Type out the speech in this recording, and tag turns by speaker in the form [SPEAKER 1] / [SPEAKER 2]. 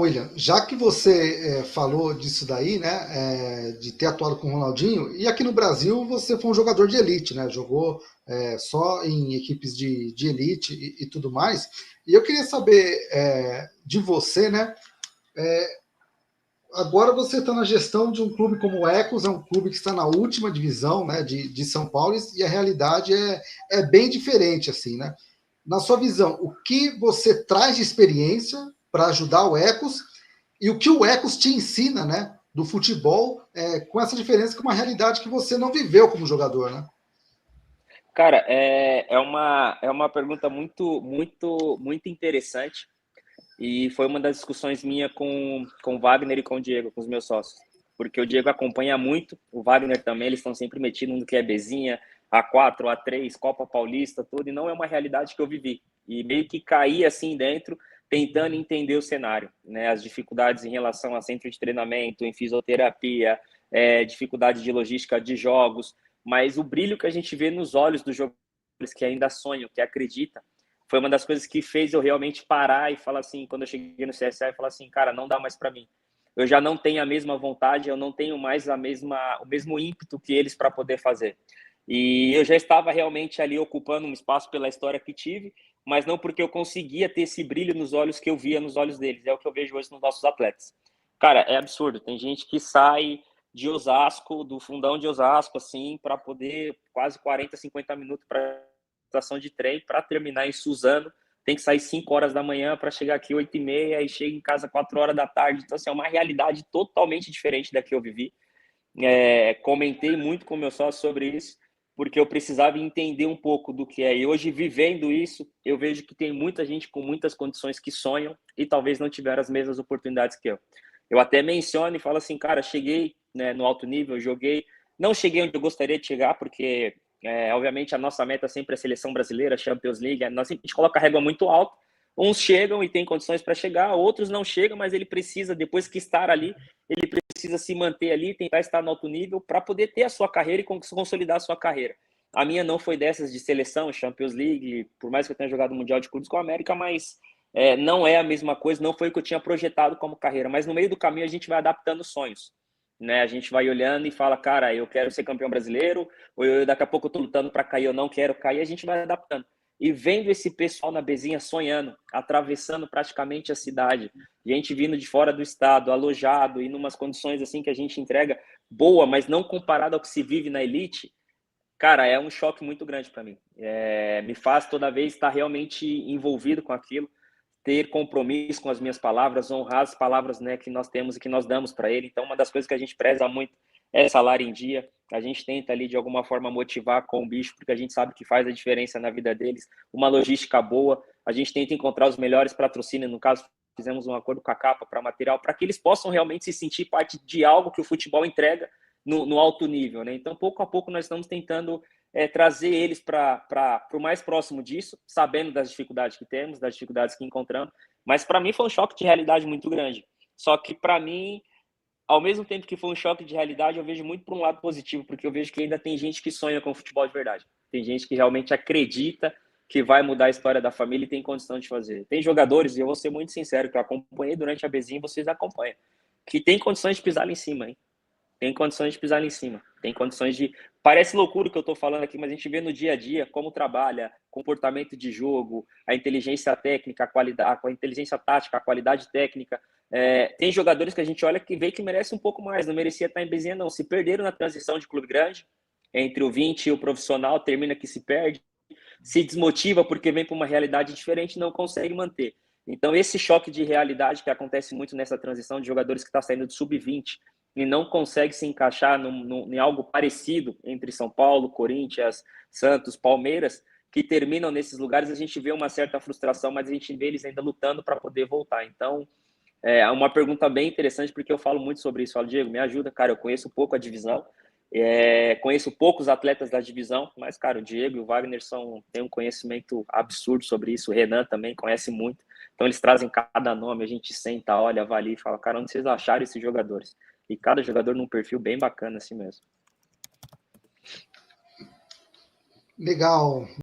[SPEAKER 1] William, já que você falou disso daí, né, de ter atuado com o Ronaldinho, e aqui no Brasil você foi um jogador de elite, né, jogou só em equipes de elite e tudo mais, e eu queria saber de você, né, agora você está na gestão de um clube como o Ecos, é um clube que está na última divisão, né, de São Paulo, e a realidade é bem diferente, assim, né? Na sua visão, o que você traz de experiência para ajudar o Ecos e o que o Ecos te ensina, né, do futebol, com essa diferença com uma realidade que você não viveu como jogador, né?
[SPEAKER 2] Cara, é uma pergunta muito interessante e foi uma das discussões minha com o Wagner e com o Diego, com os meus sócios. Porque o Diego acompanha muito, o Wagner também, eles estão sempre metidos no que é Bezinha, A4, A3, Copa Paulista, tudo, e não é uma realidade que eu vivi. E meio que caí assim dentro, tentando entender o cenário, né? As dificuldades em relação a centro de treinamento, em fisioterapia, dificuldade de logística de jogos, mas o brilho que a gente vê nos olhos dos jogadores que ainda sonham, que acreditam, foi uma das coisas que fez eu realmente parar e falar assim, quando eu cheguei no CSA, e falar assim, cara, não dá mais para mim. Eu já não tenho a mesma vontade, eu não tenho mais o mesmo ímpeto que eles para poder fazer. E eu já estava realmente ali ocupando um espaço pela história que tive, mas não porque eu conseguia ter esse brilho nos olhos que eu via nos olhos deles. É o que eu vejo hoje nos nossos atletas. Cara, é absurdo. Tem gente que sai de Osasco, do fundão de Osasco, assim, para poder quase 40, 50 minutos para estação de trem para terminar em Suzano. Tem que sair 5 horas da manhã para chegar aqui 8h30 e chega em casa 4 horas da tarde. Então, assim, é uma realidade totalmente diferente da que eu vivi. Comentei muito com meu sócio sobre isso, porque eu precisava entender um pouco do que é. E hoje, vivendo isso, eu vejo que tem muita gente com muitas condições que sonham e talvez não tiveram as mesmas oportunidades que eu. Eu até menciono e falo assim, cara, cheguei, né, no alto nível, joguei, não cheguei onde eu gostaria de chegar, porque, obviamente, a nossa meta sempre é a seleção brasileira, Champions League, nós sempre a gente coloca a régua muito alta, uns chegam e têm condições para chegar, outros não chegam, mas ele precisa, depois que estar ali, ele precisa se manter ali, tentar estar no alto nível para poder ter a sua carreira e consolidar a sua carreira. A minha não foi dessas de seleção, Champions League, por mais que eu tenha jogado o Mundial de Clubes com a América, mas não é a mesma coisa, não foi o que eu tinha projetado como carreira. Mas no meio do caminho a gente vai adaptando sonhos. Né? A gente vai olhando e fala, cara, eu quero ser campeão brasileiro, ou daqui a pouco eu tô lutando para cair, eu não quero cair, a gente vai adaptando. E vendo esse pessoal na Bezinha sonhando, atravessando praticamente a cidade, gente vindo de fora do estado, alojado, e numas condições assim que a gente entrega boa, mas não comparado ao que se vive na elite, cara, é um choque muito grande para mim. Me faz toda vez estar realmente envolvido com aquilo, ter compromisso com as minhas palavras, honrar as palavras, né, que nós temos e que nós damos para ele. Então, uma das coisas que a gente preza muito é salário em dia. A gente tenta ali, de alguma forma, motivar com o bicho, porque a gente sabe que faz a diferença na vida deles. Uma logística boa. A gente tenta encontrar os melhores patrocínios. No caso, fizemos um acordo com a Capa para material, para que eles possam realmente se sentir parte de algo que o futebol entrega no alto nível. Né? Então, pouco a pouco, nós estamos tentando trazer eles para o mais próximo disso, sabendo das dificuldades que temos, das dificuldades que encontramos. Mas para mim foi um choque de realidade muito grande. Só que para mim, ao mesmo tempo que foi um choque de realidade, eu vejo muito por um lado positivo, porque eu vejo que ainda tem gente que sonha com futebol de verdade. Tem gente que realmente acredita que vai mudar a história da família e tem condição de fazer. Tem jogadores, e eu vou ser muito sincero, que eu acompanhei durante a Bezinha, vocês acompanham, que tem condições de pisar lá em cima, hein? Tem condições de pisar lá em cima. Tem condições de. Parece loucura o que eu estou falando aqui, mas a gente vê no dia a dia como trabalha, comportamento de jogo, a inteligência técnica, a inteligência tática, a qualidade técnica. Tem jogadores que a gente olha que vê que merece um pouco mais, não merecia estar em Bezinha, não. Se perderam na transição de clube grande, entre o 20 e o profissional, termina que se perde, se desmotiva porque vem para uma realidade diferente e não consegue manter. Então, esse choque de realidade que acontece muito nessa transição de jogadores que estão saindo do sub-20 e não consegue se encaixar em algo parecido entre São Paulo, Corinthians, Santos, Palmeiras, que terminam nesses lugares, a gente vê uma certa frustração, mas a gente vê eles ainda lutando para poder voltar. Então, é uma pergunta bem interessante, porque eu falo muito sobre isso. Eu falo, Diego, me ajuda, cara, eu conheço pouco a divisão, conheço poucos atletas da divisão, mas, cara, o Diego e o Wagner têm um conhecimento absurdo sobre isso, o Renan também conhece muito, então eles trazem cada nome, a gente senta, olha, avalia e fala, cara, onde vocês acharam esses jogadores? E cada jogador num perfil bem bacana assim mesmo.
[SPEAKER 1] Legal.